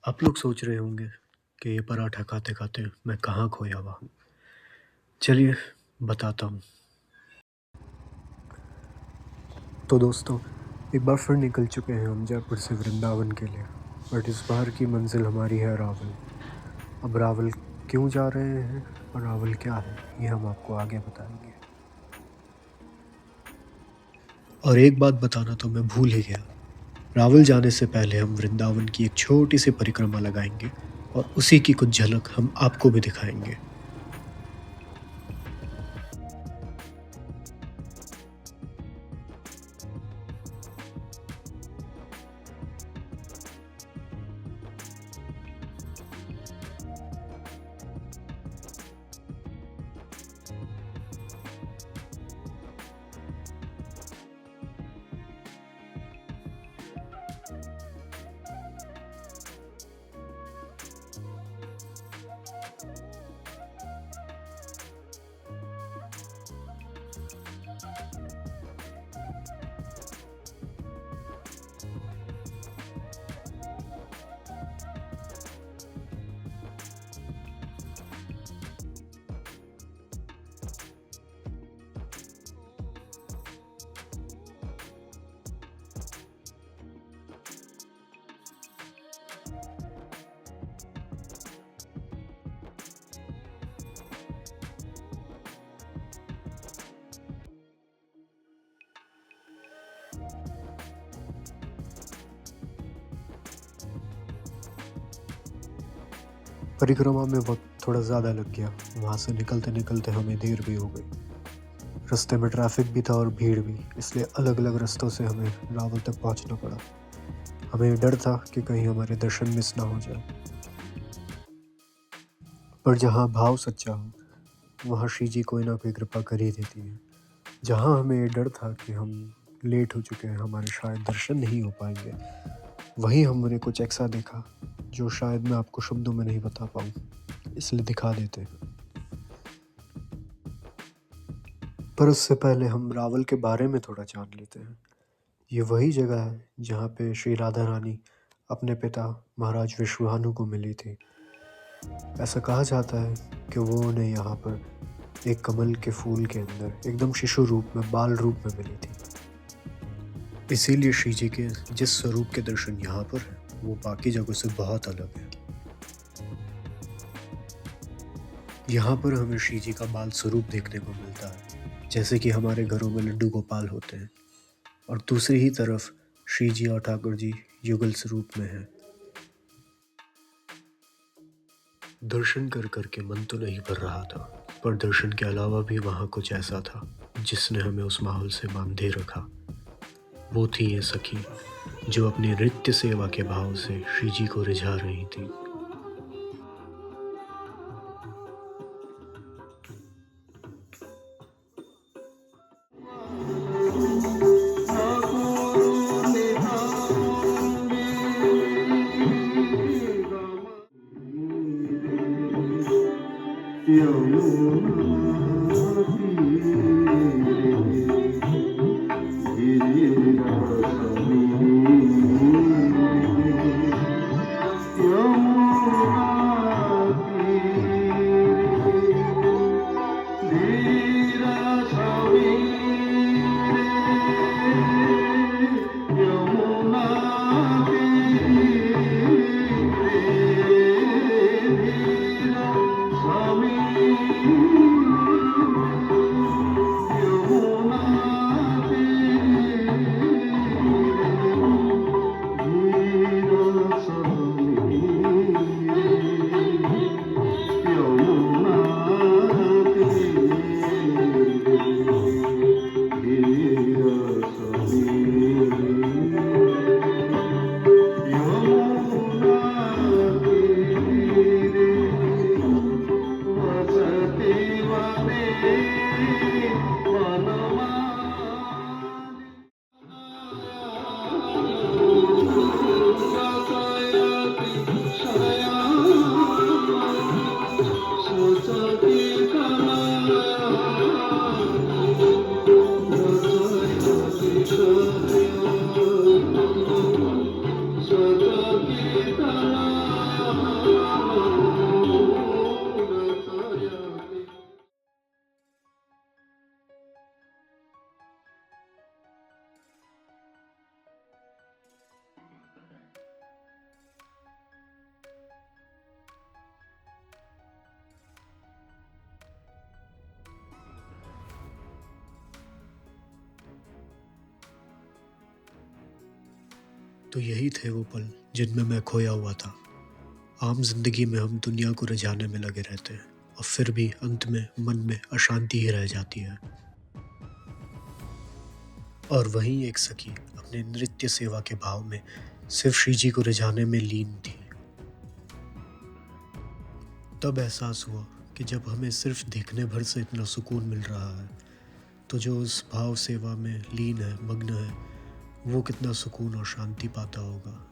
आप लोग सोच रहे होंगे कि ये पराठा खाते-खाते मैं कहाँ खोया हुआ हूँ। चलिए बताता हूँ। तो दोस्तों, एक बार फिर निकल चुके हैं हम जयपुर से वृंदावन के लिए। बट इस बार की मंज़िल हमारी है रावल। अब रावल क्यों जा रहे हैं और रावल क्या है, ये हम आपको आगे बताएँगे। और एक बात बताना तो मैं भूल ही गया। रावल जाने से पहले हम वृंदावन की एक छोटी-सी परिक्रमा लगाएँगे और उसी की कुछ झलक हम आपको भी दिखाएँगे। परिक्रमा में वक़्त थोड़ा ज़्यादा लग गया। वहाँ से निकलते-निकलते हमें देर भी हो गई। रास्ते में ट्रैफ़िक भी था और भीड़ भी, इसलिए अलग-अलग रास्तों से हमें रावल तक पहुँचना पड़ा। हमें डर था कि कहीं हमारे दर्शन मिस ना हो जाए। पर जहाँ भाव सच्चा हो, वहाँ श्री जी कोई ना कोई कृपा कर ही देती है। जहाँ हमें ये डर था कि हम लेट हो चुके हैं, हमारे शायद दर्शन नहीं हो पाएँगे, वहीं हमने कुछ ऐसा देखा, जो शायद मैं आपको शब्दों में नहीं बता पाऊँ, इसलिए दिखा देते हैं। पर उससे पहले हम रावल के बारे में थोड़ा जान लेते हैं। ये वही जगह है जहाँ पे श्री राधा रानी अपने पिता महाराज विश्वभानु को मिली थी। ऐसा कहा जाता है कि वो उन्हें यहाँ पर एक कमल के फूल के अंदर एकदम शिशु रूप में, बाल रूप में मिली थी। इसीलिए श्री जी के जिस स्वरूप के दर्शन यहाँ पर हैं, वो बाकी जगहों से बहुत अलग है। यहाँ पर हमें श्री जी का बाल स्वरूप देखने को मिलता है, जैसे कि हमारे घरों में लड्डू गोपाल होते हैं, और दूसरी ही तरफ श्री जी और ठाकुर जी युगल स्वरूप में हैं। दर्शन कर कर के मन तो नहीं भर रहा था, पर दर्शन के अलावा भी वहाँ कुछ ऐसा था जिसने हमें उस माहौल से बांधे रखा। वो थी ये सखी जो अपनी नृत्य सेवा के भाव से श्री जी को रिझा रही थी। तो यही थे वो पल जिनमें मैं खोया हुआ था। आम जिंदगी में हम दुनिया को रिझाने में लगे रहते हैं और फिर भी अंत में मन में अशांति ही रह जाती है। और वहीं एक सखी अपने नृत्य सेवा के भाव में सिर्फ श्री जी को रिझाने में लीन थी। तब एहसास हुआ कि जब हमें सिर्फ देखने भर से इतना सुकून मिल रहा है, तो जो उस भाव सेवा में लीन है, मग्न है, वो कितना सुकून और शांति पाता होगा।